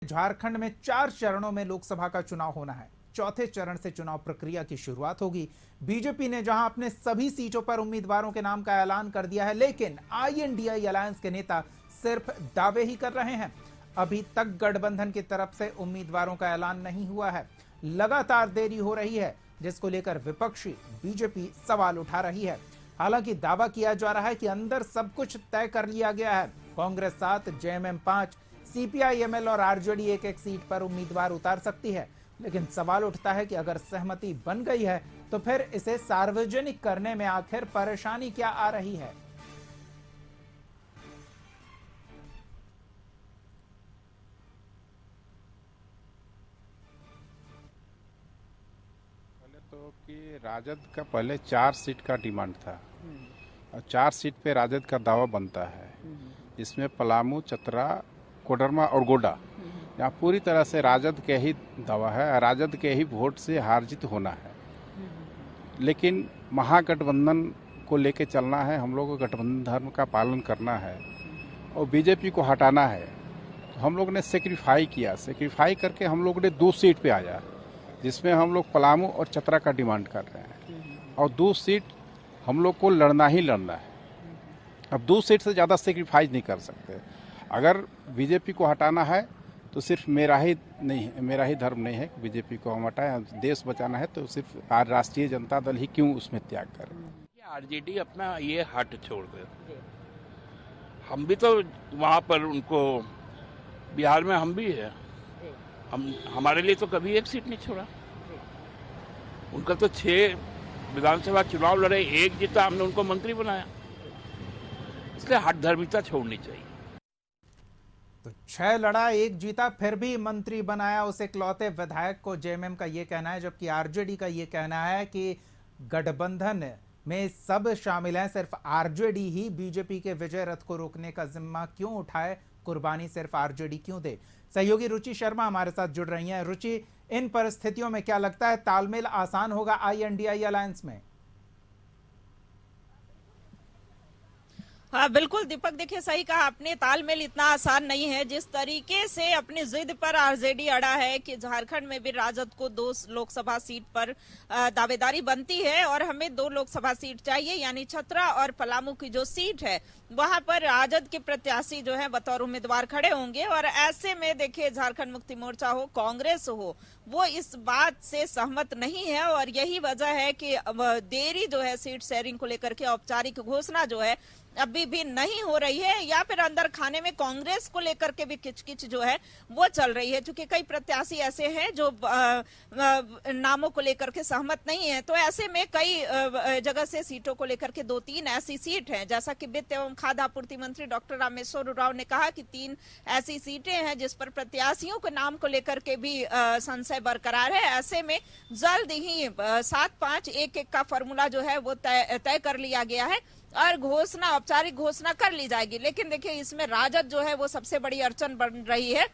झारखंड में 4 चरणों में लोकसभा का चुनाव होना है। चौथे चरण से चुनाव प्रक्रिया की शुरुआत होगी। बीजेपी ने जहां अपने सभी सीटों पर उम्मीदवारों के नाम का ऐलान कर दिया है, लेकिन आईएनडीआई अलायंस के नेता सिर्फ दावे ही कर रहे हैं। अभी तक गठबंधन की तरफ से उम्मीदवारों का ऐलान नहीं हुआ है। लगातार देरी हो रही है, जिसको लेकर विपक्षी बीजेपी सवाल उठा रही है। हालांकि दावा किया जा रहा है कि अंदर सब कुछ तय कर लिया गया है। कांग्रेस 7, जेएमएम 5, सीपीआई-एमएल और आरजेडी एक सीट पर उम्मीदवार उतार सकती है। लेकिन सवाल उठता है कि अगर सहमति बन गई है तो फिर इसे सार्वजनिक करने में आखिर परेशानी क्या आ रही है। पहले तो कि राजद का पहले 4 सीट का डिमांड था और 4 सीट पे राजद का दावा बनता है। इसमें पलामू, चतरा, कोडरमा और गोड्डा यहाँ पूरी तरह से राजद के ही दावा है। राजद के ही वोट से हार जीत होना है, लेकिन महागठबंधन को लेके चलना है। हम लोग को गठबंधन धर्म का पालन करना है और बीजेपी को हटाना है। तो हम लोग ने सेक्रीफाई किया। सेक्रीफाई करके हम लोग ने 2 सीट पे आया, जिसमें हम लोग पलामू और चतरा का डिमांड कर रहे हैं और 2 सीट हम लोग को लड़ना ही लड़ना है। अब 2 सीट से ज़्यादा सेक्रीफाइस नहीं कर सकते। अगर बीजेपी को हटाना है तो सिर्फ मेरा ही धर्म नहीं है कि बीजेपी को हम हटाएं। देश बचाना है तो सिर्फ राष्ट्रीय जनता दल ही क्यों उसमें त्याग करे। आरजेडी अपना ये हट छोड़ गए। हम भी तो वहाँ पर उनको, बिहार में हम भी है, हमारे लिए तो कभी एक सीट नहीं छोड़ा। उनका तो 6 विधानसभा चुनाव लड़े, 1 जीता, हमने उनको मंत्री बनाया। इसलिए हट धर्मिता छोड़नी चाहिए। तो 6 लड़ा, 1 जीता, फिर भी मंत्री बनाया उस इकलौते विधायक को, जेएमएम का ये कहना है। जबकि आरजेडी का ये कहना है कि गठबंधन में सब शामिल हैं, सिर्फ आरजेडी ही बीजेपी के विजय रथ को रोकने का जिम्मा क्यों उठाए, कुर्बानी सिर्फ आरजेडी क्यों दे। सहयोगी रुचि शर्मा हमारे साथ जुड़ रही हैं। रुचि, इन परिस्थितियों में क्या लगता है, तालमेल आसान होगा आईएनडीआई अलायंस में? हाँ बिल्कुल दीपक, देखिए सही कहा आपने, तालमेल इतना आसान नहीं है। जिस तरीके से अपनी जिद पर आरजेडी अड़ा है कि झारखंड में भी राजद को 2 लोकसभा सीट पर दावेदारी बनती है और हमें 2 लोकसभा सीट चाहिए, यानी चतरा और पलामू की जो सीट है वहां पर राजद के प्रत्याशी जो है बतौर उम्मीदवार खड़े होंगे। और ऐसे में देखिए झारखंड मुक्ति मोर्चा हो, कांग्रेस हो, वो इस बात से सहमत नहीं है और यही वजह है कि देरी जो है सीट शेयरिंग को लेकर के औपचारिक घोषणा जो है अभी भी नहीं हो रही है, या फिर अंदर खाने में कांग्रेस को लेकर के भी किचकिच जो है वो चल रही है, क्योंकि कई प्रत्याशी ऐसे हैं जो नामों को लेकर के सहमत नहीं है। तो ऐसे में कई जगह से सीटों को लेकर के 2-3 ऐसी सीट हैं, जैसा कि वित्त एवं खाद्य आपूर्ति मंत्री डॉक्टर रामेश्वर उरांव ने कहा कि 3 ऐसी सीटें हैं जिस पर प्रत्याशियों के नाम को लेकर के भी संशय बरकरार है। ऐसे में जल्द ही 7-5-1-1 का फॉर्मूला जो है वो तय कर लिया गया है और औपचारिक घोषणा कर ली जाएगी। लेकिन देखिए इसमें राजद जो है वो सबसे बड़ी अड़चन बन रही है।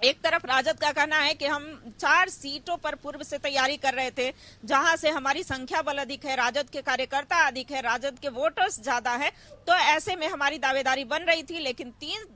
एक तरफ राजद का कहना है कि हम 4 सीटों पर पूर्व से तैयारी कर रहे थे, जहां से हमारी संख्या बल अधिक है, राजद के कार्यकर्ता अधिक है, राजद के वोटर्स ज्यादा है, तो ऐसे में हमारी दावेदारी बन रही थी। लेकिन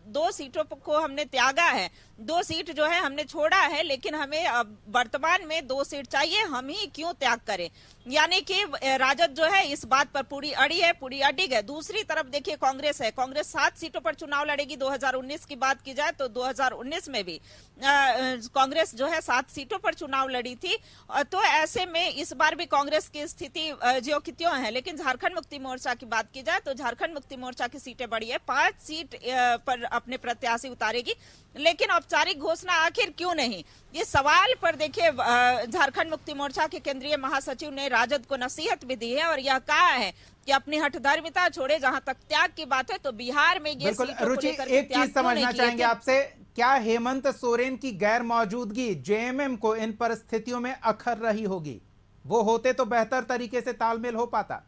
2 सीटों को हमने त्यागा है, 2 सीट जो है हमने छोड़ा है, लेकिन हमें वर्तमान में 2 सीट चाहिए, हम ही क्यों त्याग करें। यानी कि राजद जो है इस बात पर पूरी अड़ी है, पूरी अडिग है। दूसरी तरफ देखिए कांग्रेस है, कांग्रेस 7 सीटों पर चुनाव लड़ेगी। 2019 की बात की जाए तो 2019 में भी कांग्रेस जो है 7 सीटों पर चुनाव लड़ी थी। तो ऐसे में इस बार भी कांग्रेस की स्थिति ज्यों की त्यों है। लेकिन झारखंड मुक्ति मोर्चा की बात की जाए तो झारखंड मुक्ति मोर्चा की सीटें बड़ी है, 5 सीट पर अपने प्रत्याशी उतारेगी। लेकिन औपचारिक घोषणा आखिर क्यों नहीं, इस सवाल पर देखिए झारखंड मुक्ति मोर्चा के केंद्रीय महासचिव ने राजद को नसीहत भी दी है और यह कहा है कि अपनी हठधर्मिता छोड़े। जहां तक त्याग की बात है तो बिहार में ये रुचि, एक चीज समझना चाहेंगे आपसे, क्या हेमंत सोरेन की गैर मौजूदगी जेएमएम को इन परिस्थितियों में अखर रही होगी? वो होते तो बेहतर तरीके से तालमेल हो पाता।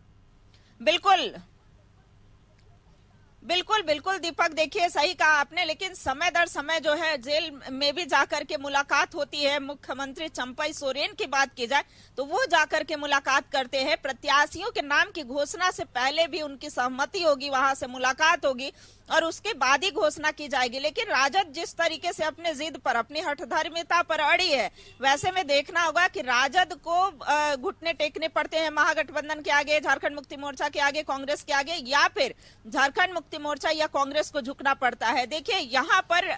बिल्कुल बिल्कुल दीपक, देखिए सही कहा आपने, लेकिन समय दर समय जो है जेल में भी जाकर के मुलाकात होती है। मुख्यमंत्री चंपई सोरेन की बात की जाए तो वो जाकर के मुलाकात करते हैं। प्रत्याशियों के नाम की घोषणा से पहले भी उनकी सहमति होगी, वहां से मुलाकात होगी और उसके बाद ही घोषणा की जाएगी। लेकिन राजद जिस तरीके से अपने जिद पर, अपनी हठधर्मिता पर अड़ी है, वैसे में देखना होगा कि राजद को घुटने टेकने पड़ते हैं महागठबंधन के आगे, झारखंड मुक्ति मोर्चा के आगे, कांग्रेस के आगे, या फिर झारखंड मुक्ति मोर्चा या कांग्रेस को झुकना पड़ता है। देखिए यहाँ पर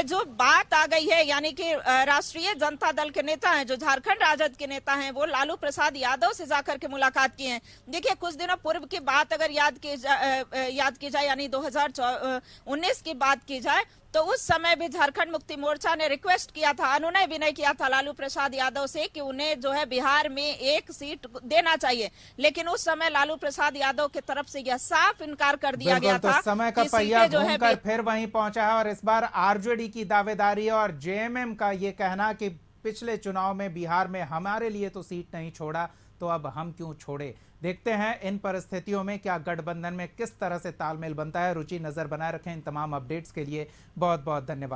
जो बात आ गई है, यानी कि राष्ट्रीय जनता दल के नेता हैं, जो झारखंड राजद के नेता हैं, वो लालू प्रसाद यादव से जाकर के मुलाकात की है। देखिए कुछ दिनों पूर्व की बात अगर याद की जाए, यानी 2019 की बात की जाए, तो उस समय भी झारखंड मुक्ति मोर्चा ने रिक्वेस्ट किया था, अनुनय विनय किया था लालू प्रसाद यादव से कि उन्हें जो है बिहार में एक सीट देना चाहिए। लेकिन उस समय लालू प्रसाद यादव की तरफ से यह साफ इनकार कर दिया गया था। तो समय का पहिया घूमकर फिर वहीं पहुंचा है और इस बार आरजेडी की दावेदारी और जेएमएम का ये कहना कि पिछले चुनाव में बिहार में हमारे लिए तो सीट नहीं छोड़ा, तो अब हम क्यों छोड़े। देखते हैं इन परिस्थितियों में क्या गठबंधन में किस तरह से तालमेल बनता है। रुचि, नजर बनाए रखें इन तमाम अपडेट्स के लिए। बहुत बहुत धन्यवाद।